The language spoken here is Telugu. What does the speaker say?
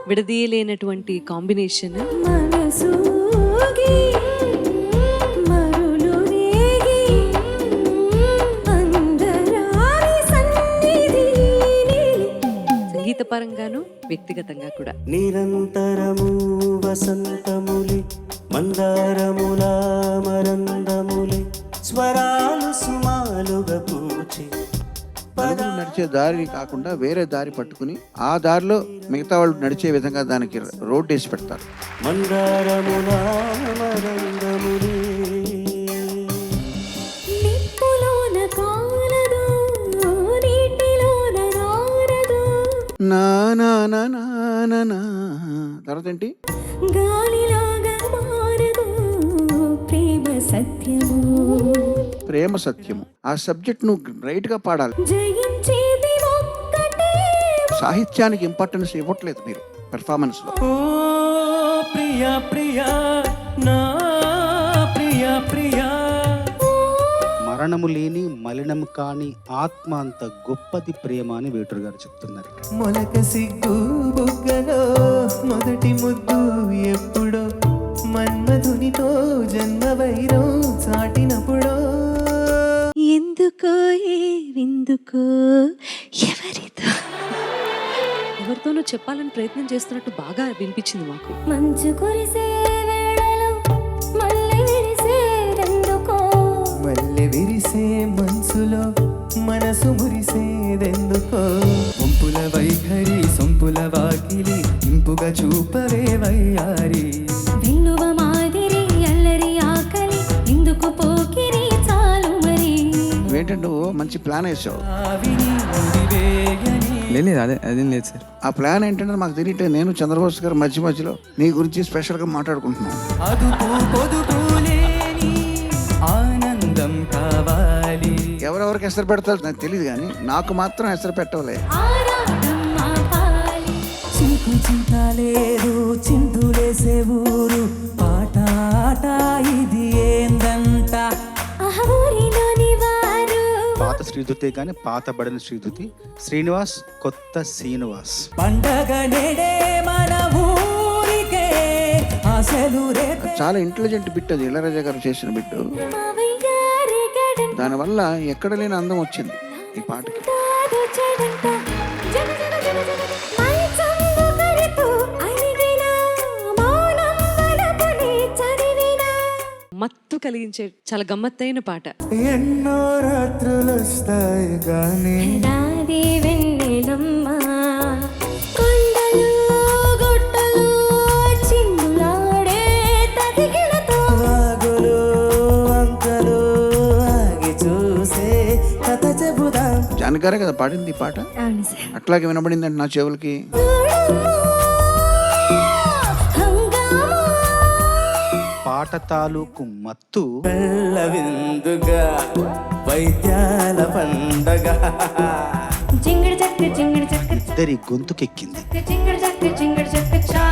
విడదీయలేనటువంటి కాంబినేషన్. సంగీత పరంగాను వ్యక్తిగతంగా కూడా. నిరంతరము వసంతములి మందారముల మరందములి స్వరాలు సుమాలుగా పూచి నలుగురు నడిచే దారి కాకుండా వేరే దారి పట్టుకుని ఆ దారిలో మిగతా వాళ్ళు నడిచే విధంగా దానికి రోడ్ వేసి పెడతారు. మందారముల మరందములి నా నా నా నా నా నా. తర్వాత ఏంటి? ప్రేమ సత్యము. ఆ సబ్జెక్ట్ నువ్వు రైట్ గా పాడాలి. సాహిత్యానికి ఇంపార్టెన్స్ ఇవ్వట్లేదు మీరు పెర్ఫార్మెన్స్ లో. ఓ ప్రియా ప్రియా నా ప్రియా ప్రియా. మరణము లేని మలినము కాని ఆత్మ అంత గొప్పది ప్రేమ అని వేటూరు గారు చెప్తున్నారు. మొలక సిగ్గు బుగ్గలో మొదటి ముద్దు ఎప్పుడో మన్మధునితో జన్మ వైరం చాటినప్పుడో. ఎందుకో ఎందుకో ఎవరితోనో చెప్పాలని ప్రయత్నం చేస్తున్నట్టు బాగా వినిపించింది మాకు. మంచు కురిసే వేళలో మళ్ళీ విరిసేదెందుకో, మళ్ళీ విరిసే మనసులో మనసు మురిసేదెందుకో. వంపుల వైఖరి సొంపుల వాకిలి ఇంపుగా చూపవే వయ్యారి. విన్నువ మాదిరి అల్లరి ఆకలి ఇందుకు పోకిరి చాలు మరి. ఏంటంటే నువ్వు మంచి ప్లాన్ వేసావు. లేదు అదేం లేదు సార్. ఆ ప్లాన్ ఏంటంటే మాకు తెలియట్లేదు. నేను చంద్రబోస్ గారు మధ్య మధ్యలో నీ గురించి స్పెషల్ గా మాట్లాడుకుంటున్నాను. ఆనందం కావాలి. ఎవరెవరికి ఎసరు పెడతారు నాకు తెలియదు, కానీ నాకు మాత్రం ఎసరు పెట్టవలే. ఆరాటం ఆపాలి. చీకు చింత లేదు చిందులేసే ఊరు పాట ఆట ఇది ఏందంట. ఊరిలోని వారు పాత శ్రీధృతే కానీ పాత బడిన శ్రీధృతి శ్రీనివాస్ కొత్త శ్రీనివాస్. పండగ నేడే మన ఊరికే ఆశలు రేపే. చాలా ఇంటెలిజెంట్ బిట్ అది ఇళయరాజా గారు చేసిన బిట్. మావయ్యారి గడంత దానివల్ల ఎక్కడ లేని అందం వచ్చింది ఈ పాటకి. తాదు చెడంత జగ జగ జగ జగ మైచందు కరితూ అలిగిన మౌనం గడపని చదివినా. మత్తు కలిగించే చాలా గమ్మత్తైన పాట. ఎన్నో రాత్రులు వస్తాయి కానీ రాది వెన్నెలమ్మ కొండలు గుట్టలు చిందులాడే తదిగిలతో. వాగులు వంకలు ఆగి చూసే కథ చెబుదాం. జానకి గారే కదా పాడింది ఈ పాట. అవును సార్. అట్లాగే వినబడిందంటే నా చెవులకి. పాట తాలూకు మత్తు విందుగా వైద్యాల పండగ. జింగిడి చక్క జింగిడి చక్క ఇద్దరి గొంతుకెక్కింది. జింగిడి చక్క జింగిడి చక్క చా